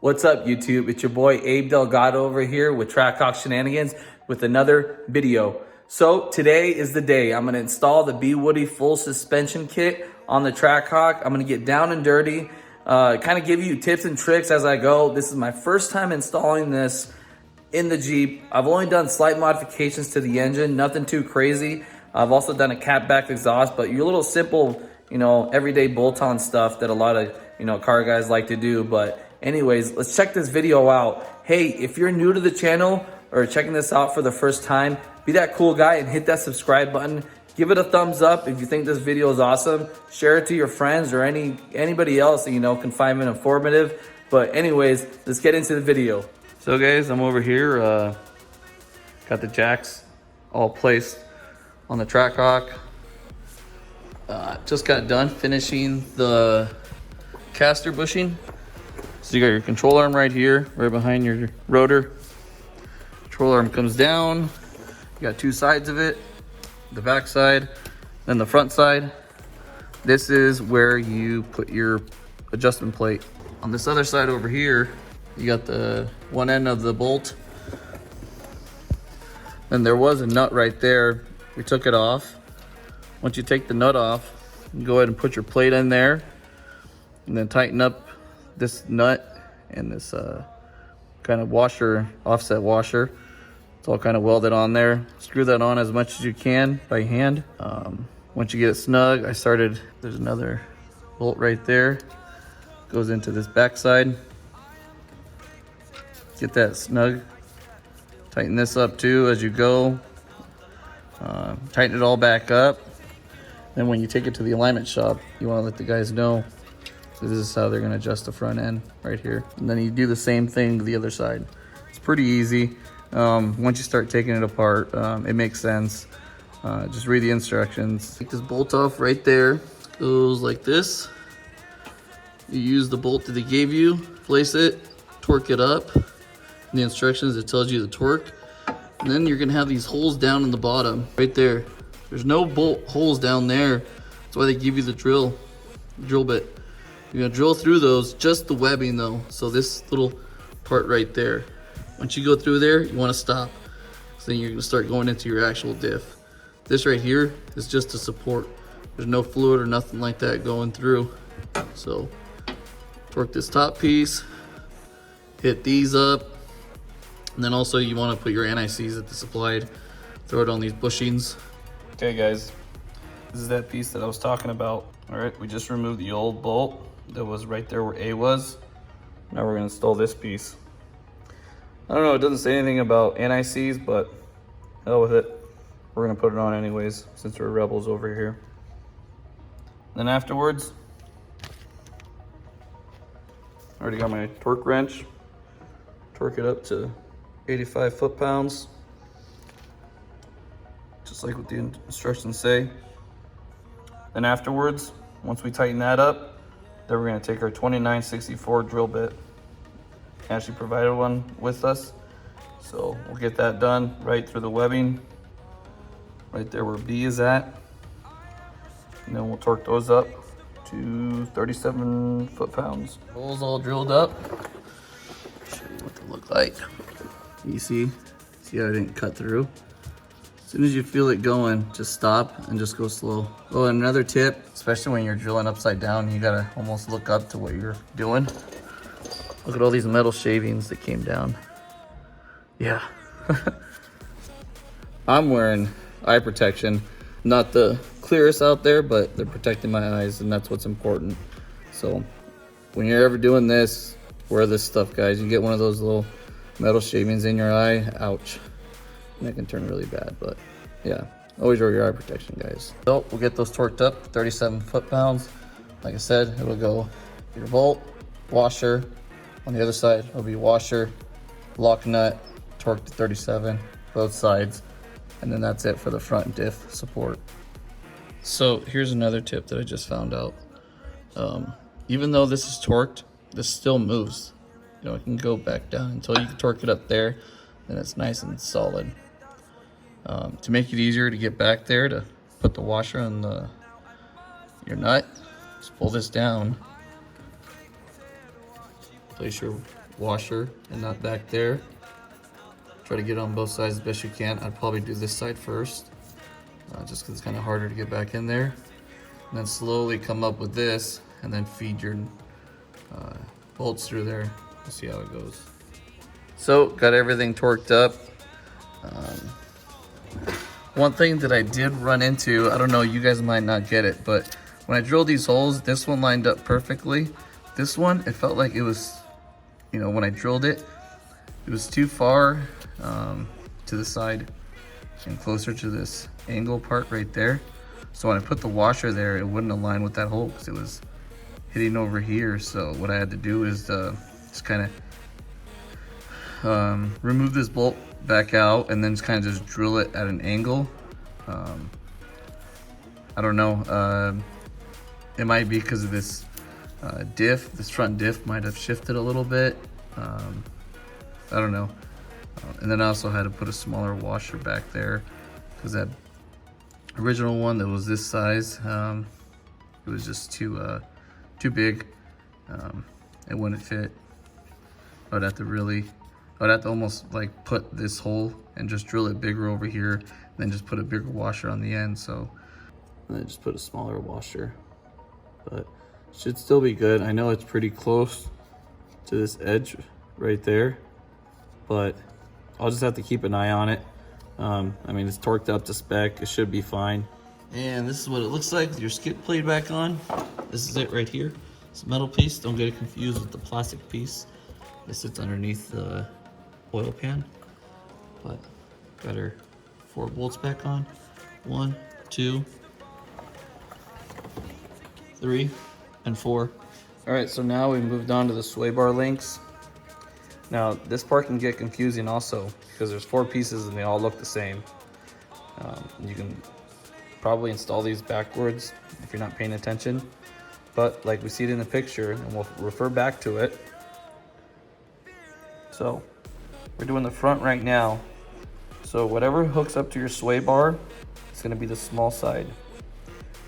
What's up, YouTube? It's your boy Abe Delgado over here with TACKHAWK Shenanigans with another video. So today is the day. I'm gonna install the Bwoody full suspension kit on the TACKHAWK. I'm gonna get down and dirty, kind of give you tips and tricks as I go. This is my first time installing this in the Jeep. I've only done slight modifications to the engine, nothing too crazy. I've also done a catback exhaust, but your little simple, everyday bolt-on stuff that a lot of, car guys like to do. But anyways, let's check this video out. Hey, if you're new to the channel or checking this out for the first time, be that cool guy and hit that subscribe button. Give it a thumbs up if you think this video is awesome. Share it to your friends or anybody else that can find it informative. But anyways, let's get into the video. So guys, I'm over here, got the jacks all placed on the TACKHAWK. Just got done finishing the caster bushing. So you got your control arm right here, right behind your rotor. Control arm comes down. You got two sides of it, the back side, then the front side. This is where you put your adjustment plate. On this other side over here, you got the one end of the bolt. And there was a nut right there. We took it off. Once you take the nut off, you go ahead and put your plate in there and then tighten up this nut and this kind of washer, offset washer. It's all kind of welded on there. Screw that on as much as you can by hand. Once you get it snug, there's another bolt right there. Goes into this back side. Get that snug. Tighten this up too as you go. Tighten it all back up. Then when you take it to the alignment shop, you want to let the guys know this is how they're going to adjust the front end right here. And then you do the same thing to the other side. It's pretty easy. Once you start taking it apart, it makes sense. Just read the instructions. Take this bolt off right there. Goes like this. You use the bolt that they gave you, place it, torque it up. In the instructions, it tells you the torque. And then you're gonna have these holes down in the bottom, right there. There's no bolt holes down there. That's why they give you the drill bit. You're gonna drill through those, just the webbing though. So this little part right there. Once you go through there, you wanna stop. So then you're gonna start going into your actual diff. This right here is just to support. There's no fluid or nothing like that going through. So torque this top piece, hit these up. And then also you want to put your anti-seize that is applied, throw it on these bushings. Okay guys, this is that piece that I was talking about. All right, we just removed the old bolt that was right there where A was. Now we're gonna install this piece. I don't know, it doesn't say anything about anti-seize, but hell with it. We're gonna put it on anyways, since we're rebels over here. Then afterwards, I already got my torque wrench. Torque it up to 85 foot-pounds, just like what the instructions say. Then afterwards, once we tighten that up, then we're gonna take our 2964 drill bit. Actually provided one with us, so we'll get that done right through the webbing, right there where B is at. And then we'll torque those up to 37 foot-pounds. Holes all drilled up. Show you what they look like. You see how I didn't cut through? As soon as you feel it going, just stop and just go slow. Oh, and another tip, especially when you're drilling upside down, you gotta almost look up to what you're doing. Look at all these metal shavings that came down. Yeah. I'm wearing eye protection. Not the clearest out there, but they're protecting my eyes, and that's what's important. So when you're ever doing this, wear this stuff, guys. You get one of those little metal shavings in your eye, ouch. And that can turn really bad, but yeah, always wear your eye protection, guys. So we'll get those torqued up, 37 foot-pounds. Like I said, it'll go your bolt, washer. On the other side, it'll be washer, lock nut, torque to 37, both sides. And then that's it for the front diff support. So here's another tip that I just found out. Even though this is torqued, this still moves. It can go back down until you can torque it up there, and it's nice and solid. To make it easier to get back there, to put the washer on your nut, just pull this down, place your washer and not back there. Try to get on both sides as best you can. I'd probably do this side first, just because it's kind of harder to get back in there. And then slowly come up with this and then feed your bolts through there. We'll see how it goes. So got everything torqued up. One thing that I did run into, I don't know, you guys might not get it, but when I drilled these holes, this one lined up perfectly. This one, it felt like it was, you know, when I drilled it, it was too far to the side and closer to this angle part right there. So when I put the washer there, it wouldn't align with that hole because it was hitting over here. So what I had to do is just kind of remove this bolt back out and then just drill it at an angle. I don't know, it might be because of this diff. This front diff might have shifted a little bit. I don't know. And then I also had to put a smaller washer back there because that original one that was this size, it was just too big. It wouldn't fit. I'd have to almost like put this hole and just drill it bigger over here, and then just put a bigger washer on the end. So and then just put a smaller washer, but should still be good. I know it's pretty close to this edge right there, but I'll just have to keep an eye on it. I mean, it's torqued up to spec. It should be fine. And this is what it looks like with your skid plate back on. This is it right here. It's a metal piece. Don't get it confused with the plastic piece. This sits underneath the oil pan. But got our 4 bolts back on. 1, 2, 3, and 4. All right, so now we moved on to the sway bar links. Now this part can get confusing also because there's 4 pieces and they all look the same. You can probably install these backwards if you're not paying attention, but like we see it in the picture, and we'll refer back to it. So we're doing the front right now. So whatever hooks up to your sway bar, it's going to be the small side.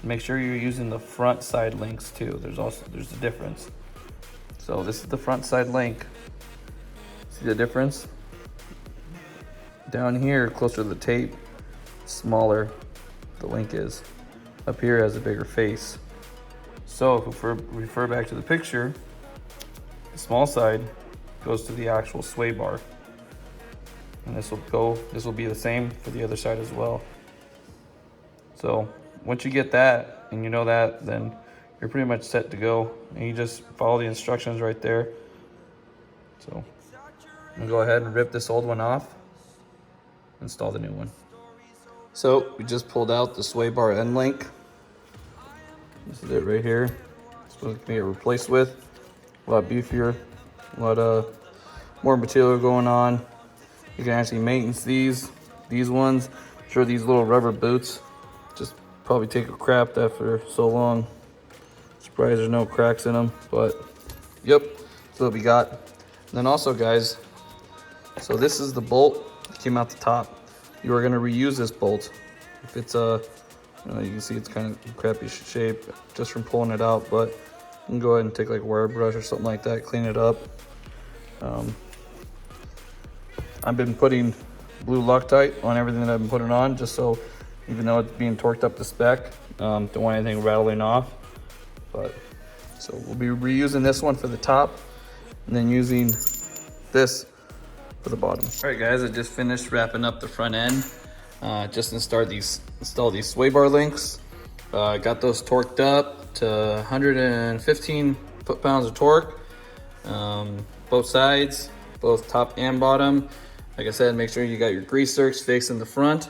Make sure you're using the front side links too. There's a difference. So this is the front side link. See the difference? Down here, closer to the tape, smaller the link is. Up here has a bigger face. So if we refer back to the picture, the small side goes to the actual sway bar. And this will be the same for the other side as well. So once you get that and you know that, then you're pretty much set to go. And you just follow the instructions right there. So I'm gonna go ahead and rip this old one off, install the new one. So we just pulled out the sway bar end link. This is it right here. That's what it's gonna get replaced with. A lot beefier, a lot more material going on. You can actually maintenance these ones. I'm sure these little rubber boots just probably take a crap after so long. Surprised there's no cracks in them, but yep, that's what we got. And then also guys, so this is the bolt that came out the top. You are gonna reuse this bolt. If it's you can see it's kind of crappy shape just from pulling it out, but you can go ahead and take like a wire brush or something like that, clean it up. I've been putting blue Loctite on everything that I've been putting on, just so even though it's being torqued up to spec, don't want anything rattling off. But so we'll be reusing this one for the top and then using this for the bottom. All right guys, I just finished wrapping up the front end. Just install these sway bar links. Got those torqued up to 115 foot-pounds of torque. Both sides, both top and bottom. Like I said, make sure you got your grease zerks fixed in the front,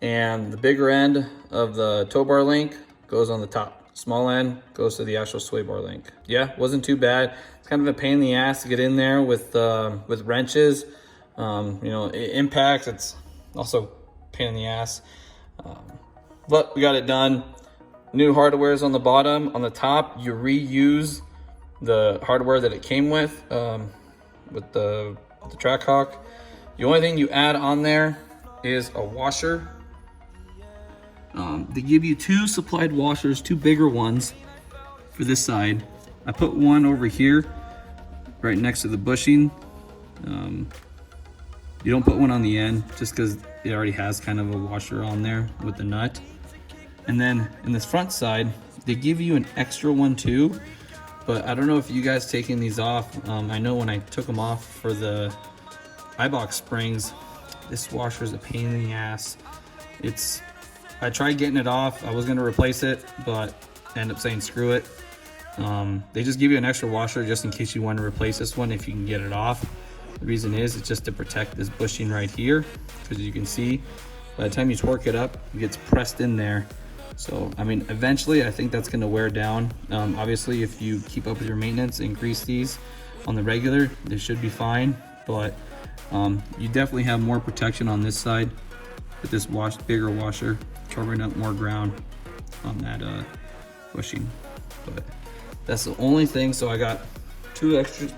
and the bigger end of the tow bar link goes on the top. Small end goes to the actual sway bar link. Yeah, wasn't too bad. It's kind of a pain in the ass to get in there with wrenches. It impacts. It's also a pain in the ass. But we got it done. New hardware is on the bottom. On the top, you reuse the hardware that it came with the TACKHAWK. The only thing you add on there is a washer. They give you 2 supplied washers, 2 bigger ones for this side. I put one over here, right next to the bushing. You don't put one on the end just because it already has kind of a washer on there with the nut. And then in this front side, they give you an extra one too, but I don't know if you guys taking these off. I know when I took them off for the iBox springs, this washer is a pain in the ass. I tried getting it off. I was gonna replace it, but I ended up saying screw it. They just give you an extra washer just in case you want to replace this one if you can get it off. The reason is it's just to protect this bushing right here, because you can see by the time you torque it up, it gets pressed in there. So I mean, eventually I think that's going to wear down. Obviously if you keep up with your maintenance, increase these on the regular, they should be fine. But you definitely have more protection on this side with this bigger washer, covering up more ground on that bushing. But that's the only thing. So I got two extras.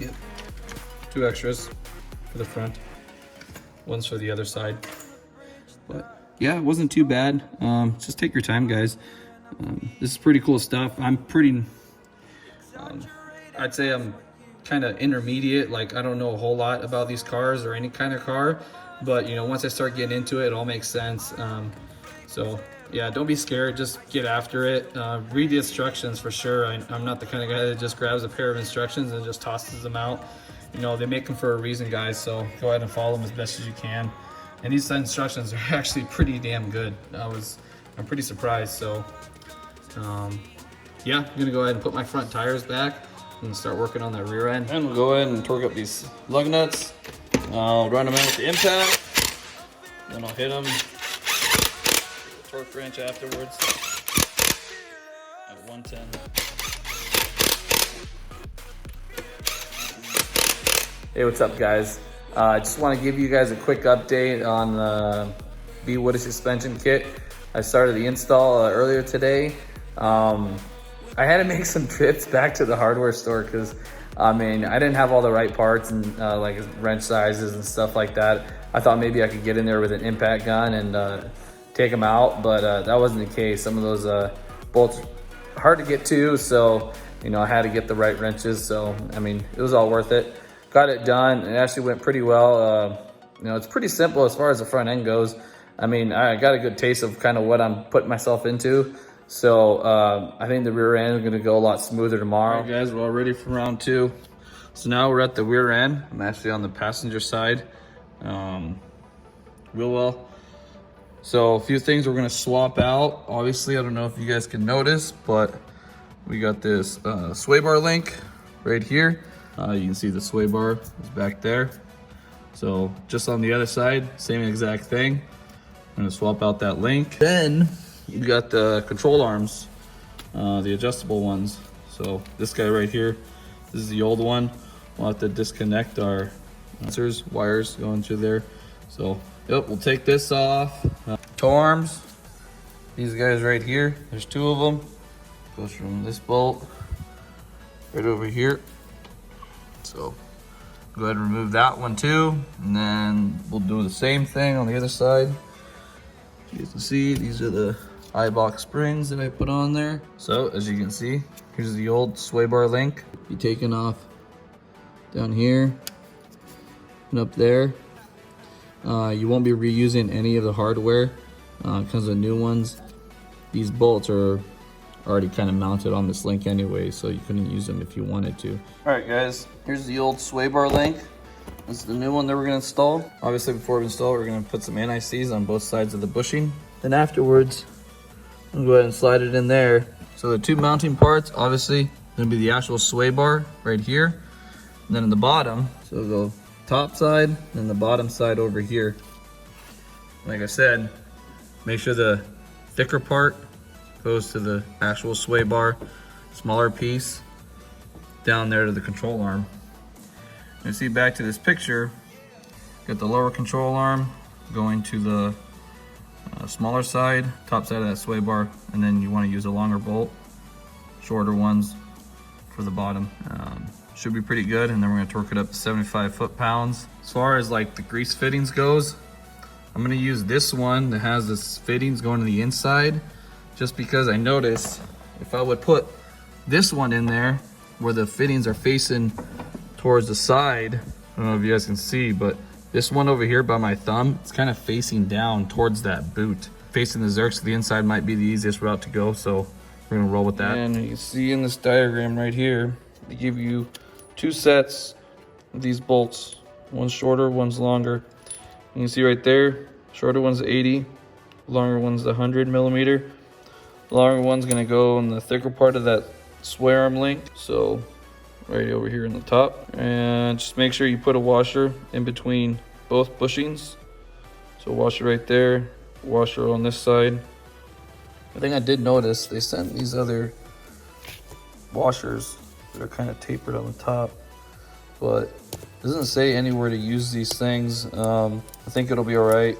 Yep. Two extras for the front, one's for the other side. But yeah, it wasn't too bad. Just take your time, guys. This is pretty cool stuff. I'm pretty, I'd say I'm kind of intermediate. Like, I don't know a whole lot about these cars or any kind of car, but you know, once I start getting into it, it all makes sense. So yeah, don't be scared, just get after it. Read the instructions for sure. I'm not the kind of guy that just grabs a pair of instructions and just tosses them out. You know, they make them for a reason, guys, so go ahead and follow them as best as you can. And these instructions are actually pretty damn good. I'm pretty surprised. So yeah, I'm gonna go ahead and put my front tires back and start working on that rear end. And we'll go ahead and torque up these lug nuts. I'll run them in with the impact, then I'll hit them with the torque wrench afterwards at 110. Hey, what's up, guys? I just want to give you guys a quick update on the Bwoody Suspension kit. I started the install earlier today. I had to make some trips back to the hardware store because I mean, I didn't have all the right parts and like wrench sizes and stuff like that. I thought maybe I could get in there with an impact gun and take them out, but that wasn't the case. Some of those bolts are hard to get to, so you know, I had to get the right wrenches. So I mean, it was all worth it. Got it done. It actually went pretty well. You know, it's pretty simple as far as the front end goes. I mean, I got a good taste of kind of what I'm putting myself into. So I think the rear end is going to go a lot smoother tomorrow. All right, guys, we're all ready for round two. So now we're at the rear end. I'm actually on the passenger side. Real well. So a few things we're going to swap out. Obviously, I don't know if you guys can notice, but we got this sway bar link right here. You can see the sway bar is back there. So just on the other side, same exact thing. I'm gonna swap out that link. Then you got the control arms, the adjustable ones. So this guy right here, this is the old one. We'll have to disconnect our sensors, wires going through there. So yep, we'll take this off. Toe arms, these guys right here, there's two of them. Goes from this bolt right over here. So go ahead and remove that one too, and then we'll do the same thing on the other side. As you can see, these are the iBox springs that I put on there. So as you can see, here's the old sway bar link. Be taken off down here and up there. You won't be reusing any of the hardware because the new ones, these bolts are already kind of mounted on this link anyway, so you couldn't use them if you wanted to. All right, guys, here's the old sway bar link. This is the new one that we're gonna install. Obviously, before we install it, we're gonna put some NICs on both sides of the bushing. Then afterwards, I'm gonna go ahead and slide it in there. So the two mounting parts, obviously, gonna be the actual sway bar right here. And then in the bottom, so the top side and the bottom side over here. Like I said, make sure the thicker part goes to the actual sway bar, smaller piece down there to the control arm. You see, back to this picture, got the lower control arm going to the smaller side, top side of that sway bar, and then you want to use a longer bolt, shorter ones for the bottom. Should be pretty good, and then we're going to torque it up to 75 foot-pounds. As far as like the grease fittings goes, I'm going to use this one that has this fittings going to the inside, just because I noticed if I would put this one in there, where the fittings are facing towards the side. I don't know if you guys can see, but this one over here by my thumb, it's kind of facing down towards that boot. Facing the Zerks to the inside might be the easiest route to go, so we're gonna roll with that. And you can see in this diagram right here, they give you 2 sets of these bolts. One's shorter, one's longer. You can see right there, shorter one's 80, longer one's the 100 millimeter. The longer one's gonna go in the thicker part of that sway arm link. So right over here in the top. And just make sure you put a washer in between both bushings. So washer right there, washer on this side. I think I did notice they sent these other washers that are kind of tapered on the top, but it doesn't say anywhere to use these things. I think it'll be all right.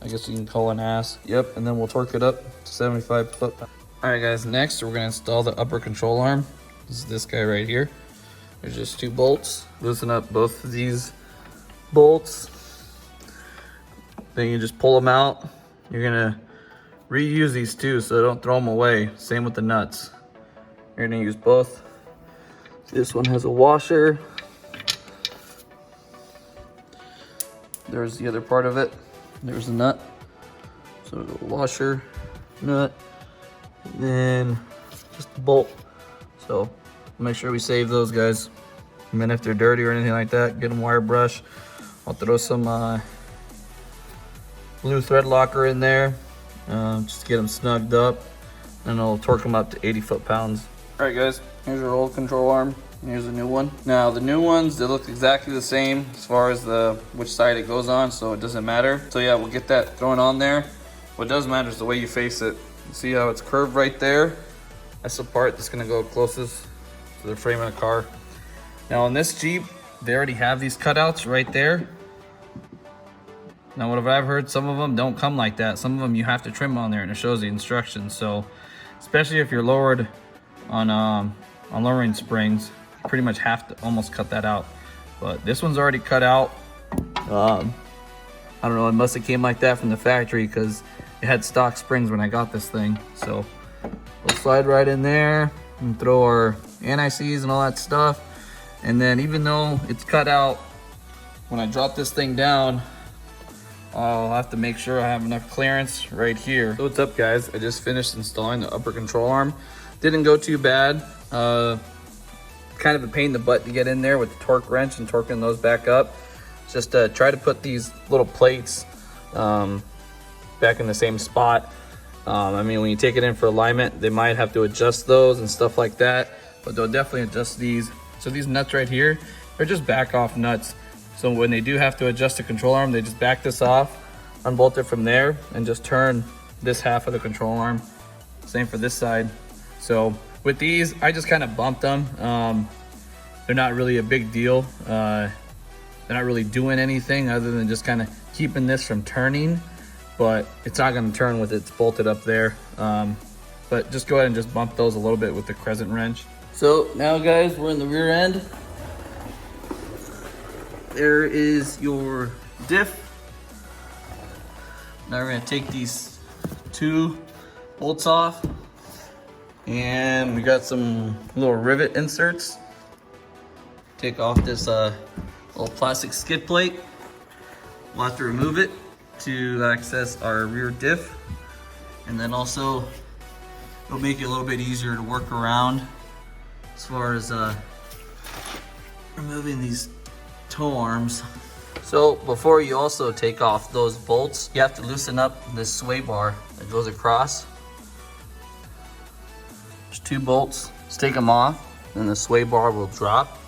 I guess you can call an ass. Yep, and then we'll torque it up to 75 foot-pounds. All right, guys, next we're gonna install the upper control arm. This is this guy right here. There's just 2 bolts. Loosen up both of these bolts. Then you just pull them out. You're gonna reuse these too, so don't throw them away. Same with the nuts. You're gonna use both. This one has a washer. There's the other part of it. There's the nut. So the washer, nut, and then just the bolt. So make sure we save those guys. And then if they're dirty or anything like that, get them wire brush. I'll throw some blue thread locker in there, just to get them snugged up, and I'll torque them up to 80 foot-pounds. All right, guys, here's our old control arm. Here's the new one. Now the new ones, they look exactly the same as far as which side it goes on, so it doesn't matter. So yeah, we'll get that thrown on there. What does matter is the way you face it. You see how it's curved right there? That's the part that's gonna go closest to the frame of the car. Now on this Jeep, they already have these cutouts right there. Now what I've heard, some of them don't come like that. Some of them you have to trim on there and it shows the instructions. So especially if you're lowered on lowering springs, you pretty much have to almost cut that out. But this one's already cut out. I don't know, it must have came like that from the factory because it had stock springs when I got this thing. So we'll slide right in there and throw our anti-seize and all that stuff. And then even though it's cut out, when I drop this thing down, I'll have to make sure I have enough clearance right here. So what's up, guys? I just finished installing the upper control arm. Didn't go too bad. Kind of a pain in the butt to get in there with the torque wrench and torquing those back up. Just try to put these little plates back in the same spot. I mean, when you take it in for alignment, they might have to adjust those and stuff like that, but they'll definitely adjust these. So these nuts right here, they're just back off nuts. So when they do have to adjust the control arm, they just back this off, unbolt it from there, and just turn this half of the control arm. Same for this side. So with these, I just kind of bumped them. They're not really a big deal. They're not really doing anything other than just kind of keeping this from turning, but it's not going to turn with it's bolted up there. But just go ahead and just bump those a little bit with the crescent wrench. So now, guys, we're in the rear end. There is your diff. Now we're going to take these 2 bolts off, and we got some little rivet inserts. Take off this little plastic skid plate. We'll have to remove it to access our rear diff, and then also it'll make it a little bit easier to work around as far as removing these toe arms. So before you also take off those bolts, you have to loosen up this sway bar that goes across. There's 2 bolts. Just take them off, and the sway bar will drop.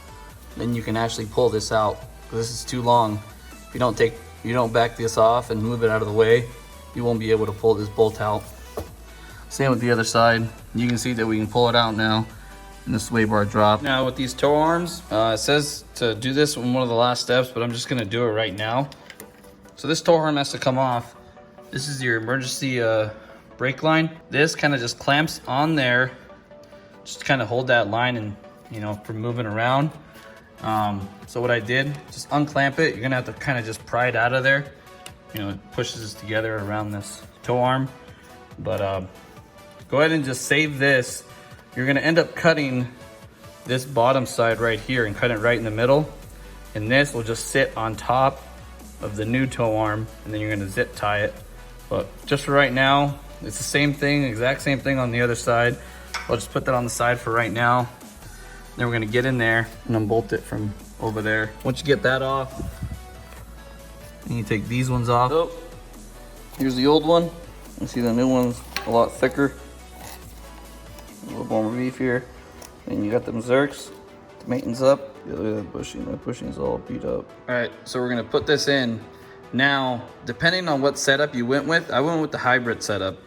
Then you can actually pull this out, because this is too long. If you don't back this off and move it out of the way, you won't be able to pull this bolt out. Same with the other side. You can see that we can pull it out now, and the sway bar drop. Now with these toe arms, it says to do this in one of the last steps, but I'm just gonna do it right now. So this toe arm has to come off. This is your emergency brake line. This kind of just clamps on there, just kind of hold that line and, you know, from moving around. So what I did, just unclamp it. You're gonna have to kind of just pry it out of there. You know, it pushes this together around this toe arm. But go ahead and just save this. You're gonna end up cutting this bottom side right here and cut it right in the middle. And this will just sit on top of the new tow arm, and then you're gonna zip tie it. But just for right now, it's the same thing, exact same thing on the other side. I'll just put that on the side for right now. Then we're gonna get in there and unbolt it from over there. Once you get that off, and you take these ones off. Oh, here's the old one. You see the new one's a lot thicker. A little more beef here. And you got them Zerks. The maintenance up. Yeah, look at that bushing. That bushing is all beat up. All right, so we're gonna put this in. Now, depending on what setup you went with, I went with the hybrid setup,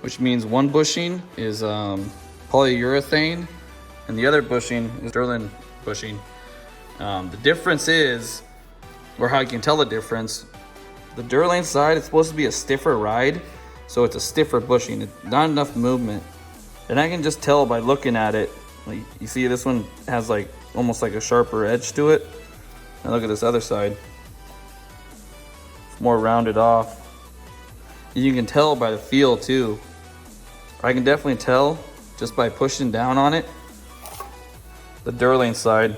which means one bushing is polyurethane and the other bushing is Sterling bushing. The difference is, or how you can tell the difference, the Durlane side is supposed to be a stiffer ride, so it's a stiffer bushing. It's not enough movement. And I can just tell by looking at it. Like, you see this one has like almost like a sharper edge to it. And look at this other side. It's more rounded off. And you can tell by the feel too. I can definitely tell just by pushing down on it. The Durlane side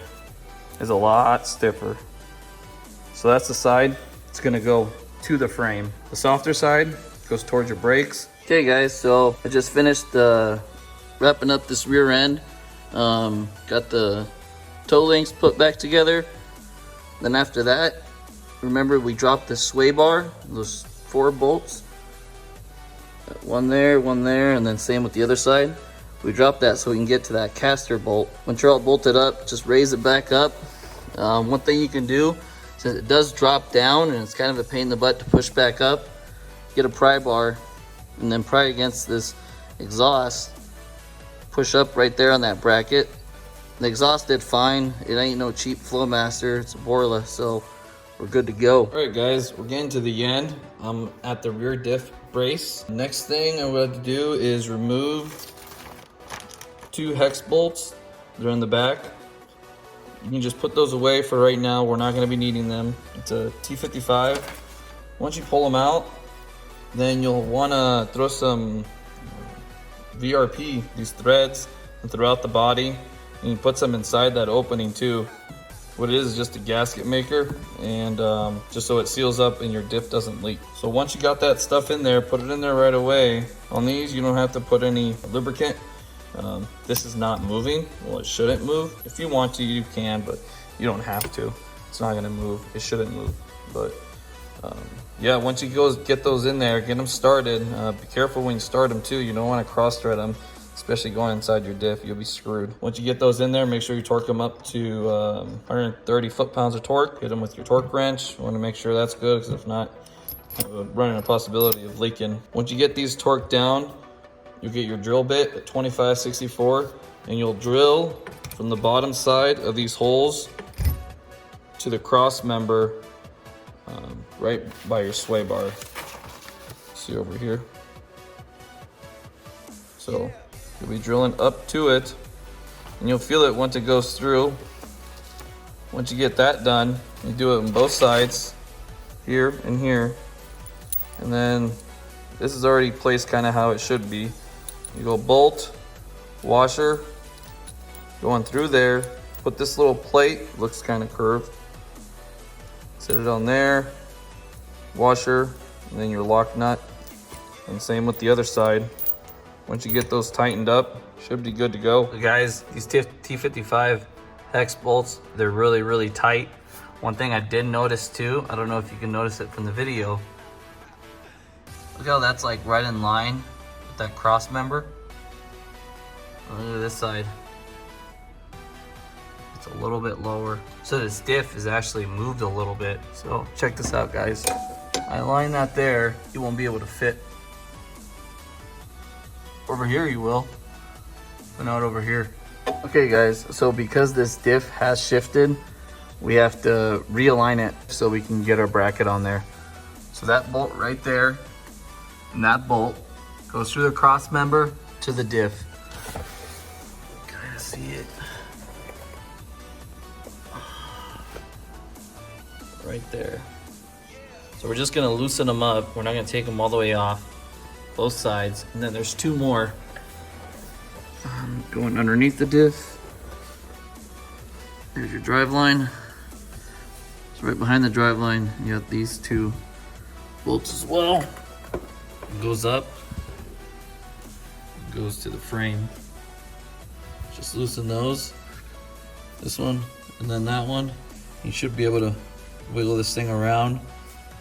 is a lot stiffer. So that's the side it's gonna go to the frame. The softer side goes towards your brakes. Okay guys, so I just finished wrapping up this rear end. Got the toe links put back together. Then after that, remember we dropped the sway bar, those 4 bolts. One there, and then same with the other side. We dropped that so we can get to that caster bolt. Once you're all bolted up, just raise it back up. One thing you can do, since it does drop down and it's kind of a pain in the butt to push back up, get a pry bar and then pry against this exhaust. Push up right there on that bracket. The exhaust did fine. It ain't no cheap Flowmaster, it's a Borla, so we're good to go. All right guys, we're getting to the end. I'm at the rear diff brace. Next thing I'm going to do is remove 2 hex bolts. They're in the back. You can just put those away for right now. We're not going to be needing them. It's a T55. Once you pull them out, then you'll want to throw some VRP, these threads, throughout the body, and you put some inside that opening too. What it is just a gasket maker, and just so it seals up and your diff doesn't leak. So once you got that stuff in there, put it in there right away. On these, you don't have to put any lubricant. This is not moving. Well, it shouldn't move. If you want to, you can, but you don't have to. It's not gonna move. It shouldn't move. But yeah, once you go get those in there, get them started. Be careful when you start them too. You don't want to cross thread them, especially going inside your diff. You'll be screwed. Once you get those in there, make sure you torque them up to 130 foot-pounds of torque. Hit them with your torque wrench. You want to make sure that's good, because if not, you're running a possibility of leaking. Once you get these torqued down, you'll get your drill bit at 25/64, and you'll drill from the bottom side of these holes to the cross member right by your sway bar. See over here. So you'll be drilling up to it, and you'll feel it once it goes through. Once you get that done, you do it on both sides, here and here. And then this is already placed kind of how it should be. You go bolt, washer, going through there, put this little plate, looks kind of curved. Set it on there, washer, and then your lock nut. And same with the other side. Once you get those tightened up, should be good to go. So guys, these T55 hex bolts, they're really, really tight. One thing I did notice too, I don't know if you can notice it from the video. Look how that's like right in line with that cross member. Look at this side. It's a little bit lower. So this diff is actually moved a little bit. So check this out, guys. I line that there, you won't be able to fit. Over here you will, but not over here. Okay guys, so because this diff has shifted, we have to realign it so we can get our bracket on there. So that bolt right there, and that bolt goes through the cross member to the diff. Kind of see it. Right there. So we're just gonna loosen them up. We're not gonna take them all the way off, both sides. And then there's 2 more going underneath the diff. drive line. So right behind the drive line, you got these two bolts as well. It goes up, goes to the frame. Just loosen those. This one and then that one. You should be able to wiggle this thing around,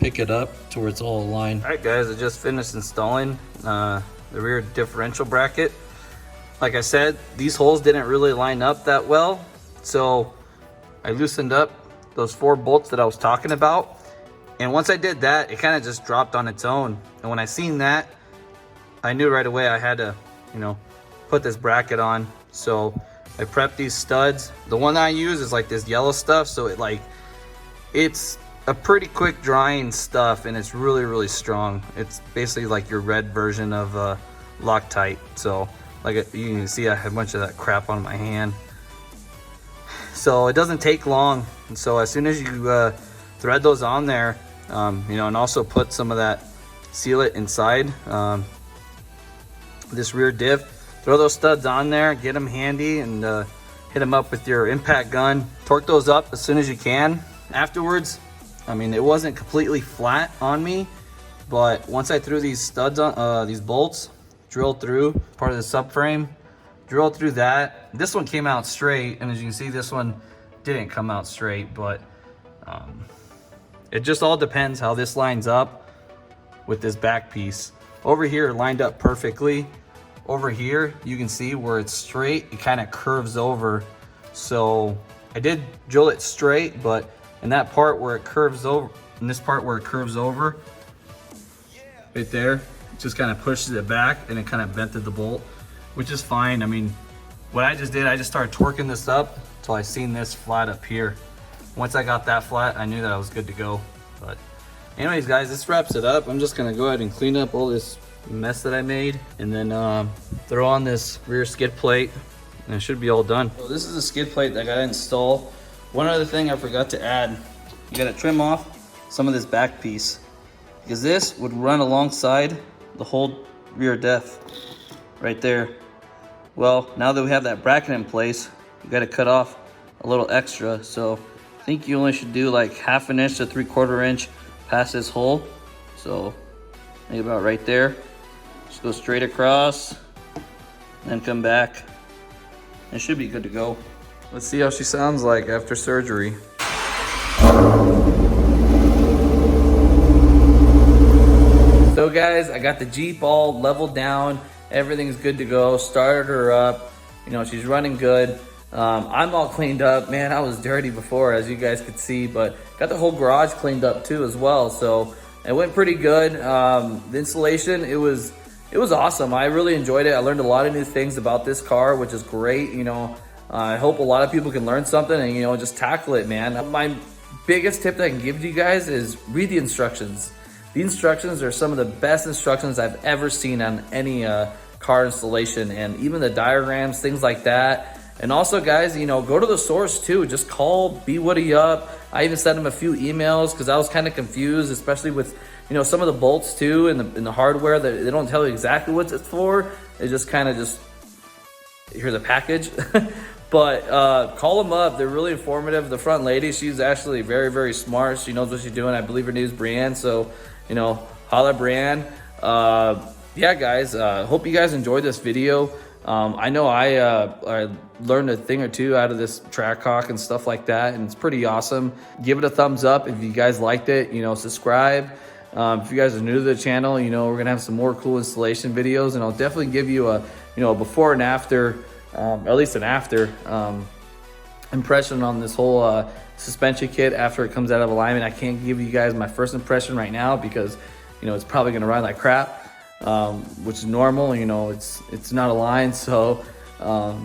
pick it up to where it's all aligned. All right, guys, I just finished installing the rear differential bracket. Like I said, these holes didn't really line up that well, so I loosened up those 4 bolts that I was talking about. And once I did that, it kind of just dropped on its own. And when I seen that, I knew right away I had to, you know, put this bracket on. So I prepped these studs. The one that I use is like this yellow stuff, so it's a pretty quick drying stuff, and it's really, really strong. It's basically like your red version of Loctite. So like you can see, I have a bunch of that crap on my hand. So it doesn't take long. And so as soon as you thread those on there, you know, and also put some of that sealant inside this rear diff, throw those studs on there, get them handy, and hit them up with your impact gun. Torque those up as soon as you can. Afterwards, I mean, it wasn't completely flat on me, but once I threw these studs on, these bolts, drilled through part of the subframe, drilled through that. This one came out straight, and as you can see, this one didn't come out straight, but it just all depends how this lines up with this back piece. Over here, it lined up perfectly. Over here, you can see where it's straight, it kind of curves over. So I did drill it straight, but in that part where it curves over, in this part where it curves over, right there, it just kind of pushes it back, and it kind of vented the bolt, which is fine. I mean, what I just did, I just started torquing this up until I seen this flat up here. Once I got that flat, I knew that I was good to go. But anyways, guys, this wraps it up. I'm just gonna go ahead and clean up all this mess that I made, and then throw on this rear skid plate, and it should be all done. So this is a skid plate that I gotta install. One other thing I forgot to add, you gotta trim off some of this back piece, because this would run alongside the whole rear diff right there. Well, now that we have that bracket in place, you gotta cut off a little extra. So I think you only should do like 1/2 inch to 3/4 inch past this hole. So maybe about right there. Just go straight across, then come back. It should be good to go. Let's see how she sounds like after surgery. So guys, I got the Jeep all leveled down. Everything's good to go. Started her up. You know, she's running good. I'm all cleaned up. Man, I was dirty before, as you guys could see, but got the whole garage cleaned up too as well. So it went pretty good. The installation, it was awesome. I really enjoyed it. I learned a lot of new things about this car, which is great. You know, I hope a lot of people can learn something and, you know, just tackle it, man. My biggest tip that I can give to you guys is read the instructions. The instructions are some of the best instructions I've ever seen on any car installation, and even the diagrams, things like that. And also, guys, you know, go to the source too. Just call Bwoody up. I even sent him a few emails because I was kind of confused, especially with, you know, some of the bolts too and the hardware that they don't tell you exactly what it's for. They just kind of just, here's a package. But call them up. They're really informative. The front lady, she's actually very, very smart. She knows what she's doing. I believe her name is Brienne. So, you know, holla Brienne. Yeah, guys, hope you guys enjoyed this video. I know I learned a thing or two out of this Trackhawk and stuff like that, and it's pretty awesome. Give it a thumbs up if you guys liked it. You know, subscribe. If you guys are new to the channel, you know, we're gonna have some more cool installation videos, and I'll definitely give you a, you know, a before and after, or at least an after impression on this whole suspension kit after it comes out of alignment. I can't give you guys my first impression right now because, you know, it's probably gonna ride like crap. Which is normal, you know, it's not aligned. So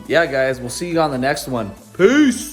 yeah, guys, we'll see you on the next one. Peace.